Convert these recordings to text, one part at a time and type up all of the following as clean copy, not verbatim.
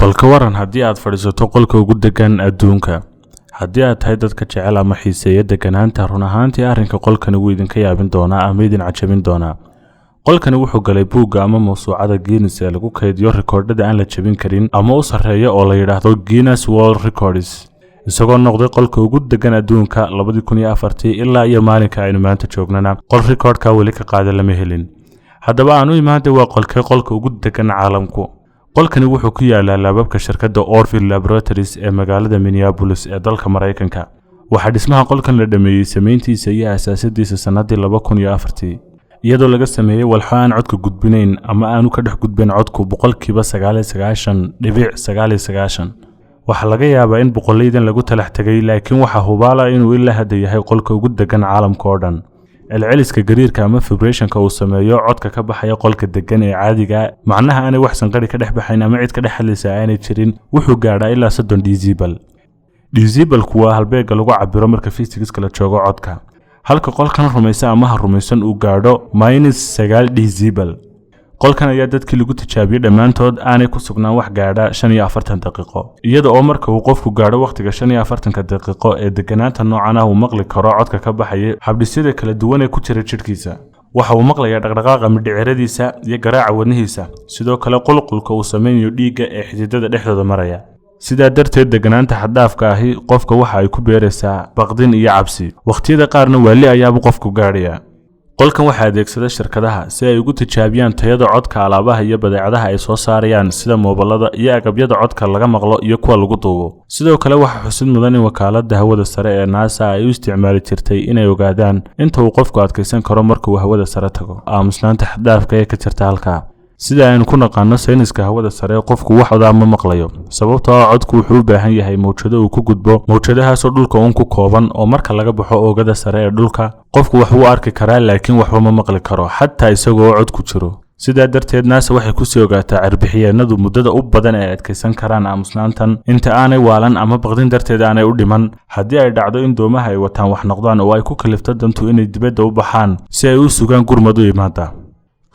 bal ka waran haddii aad fadhiisato qolka ugu daggan adduunka. haddii aad tahay dadka jecel ama xiiseeya degganaanta, run ahaantii arrinka qolkani wuu idinka yaabin doonaa ama idin cajabin doonaa. qolkani wuxuu galay buugga ama mawsuucada Guinness ee lagu kaydiyo rikoodhada aan la jabin karin ama u sarreeya oo la yiraahdo Guinness World Records, isagoo noqday qolka ugu daggan adduunka 2004 ilaa iyo maalinka aynu maanta joognana qol rikoodhka weli ka qaada lama helin. haddaba aanu imaanday waa qolka ugu daggan caalamku. qolkani wuxuu ku yaalaa laababka shirkadda Orville Laboratories ee magaalada Minneapolis ee dalka Mareykanka. waxaa dhismaha qolkan la dhameeyay samayntiisa iyo asaasidiisa sanadii 2004 iyadoo laga sameeyay walxo aan codka gudbinayn ama aanu ka dhex gudbin codku 99.99%. waxaa laga yaabaa in boqolleydan lagu talax tagay, laakiin waxaa hubaala inuu ilaa hadda yahay qolka ugu daggan caalamka oo dhan. celceliska gariirka ama vibrationka uu sameeyo codka ka baxaya qolka daggan ee caadiga, macnaha aanay wax sanqari ka dhex baxayn ama cid ka dhex hadlaysa aanay jirin, wuxuu gaadhaa ilaa 30 decibel. decibelku waa halbeegga lagu cabiro marka physics la joogo codka, halka qolkan rumaysan ama ha rumaysan uu gaadho -9 decibel. qolkan ayaa dadkii lagu tijaabiyay dhammaantood aanay ku sugnaan wax gaadha 45 daqiiqo, iyada oo marka uu qofku gaadho waqtiga 45 daqiiqo ee degganaanta noocan ah uu maqli karo codka ka baxaya habdhisyada kala duwan ee ku jira jidhkiisa. waxa uu maqlayaa dhaqdhaqaaqa mindhiciradiisa iyo garaaca wadnihiisa, sidoo kale qulqulka uu sameeyo dhiigga ee xididada dhexdooda maraya. sidaa darteed degganaanta xad-dhaafka ahi qofka waxa ay ku beeraysaa baqdin iyo cabsi, waqtiyada qaarna waali ayaaba qofku gaadhaya. qolkan waxaa adeegsada shirkadaha si ay ugu tijaabiyaan tayada codka alaabaha iyo badeecadaha ay soo saarayaan sida moobilada iyo agabyada codka laga maqlo iyo kuwa lagu duubo. sidoo kale waxaa xusid mudan in wakaaladda hawada sare ee NASA ay u isticmaali jirtay inay ogaadaan inta uu qofku adkaysan karo marka uu hawada sare tago, aamusnaanta xad-dhaafka ee ka jirta halkaa. sida aynu ku naqaano sayniska hawada sare, qofku wax odaa ma maqlayo, sababtoo ah codku wuxuu u baahan yahay mawjado uu ku gudbo, mawjadahaasoo dhulka uun ku kooban, oo marka laga baxo oogada sare ee dhulka qofku wax uu arki karaa laakiin waxba ma maqli karo, xataa isagoo cod ku jiro. sidaa darteed NASA waxay ku sii ogaataa carbixiyeenadu muddada u badan ee adkaysan karaan aamusnaantan inta aanay waalan ama baqdin darteed aanay u dhiman. haddii ay dhacdo in doomaha ay wataan wax noqdaan oo ay ku kalifto dantu inay dibadda u baxaan si ay u sugaan gurmad u imaada,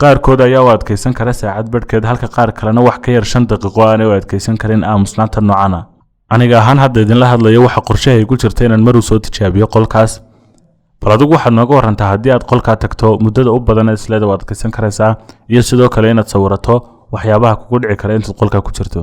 qaarkood ayaa u adkaysan kara saacad badhkeed, halka qaar kalena wax ka yar 5 daqiiqo aanay u adkaysan karin aamusnaanta noocana. aniga ahaan hadda idinla hadlayo waxa qorshahay ku jirta inaan mar u soo tijaabiyo qolkaas. bal adigu waxaad nooga warantaa haddii aad qolkaa tagto muddada u badan isleeda u adkaysan karaysaa, iyo sidoo kale inaad sawirato waxyaabaha kugu dhici kara intaad qolkaa ku jirto.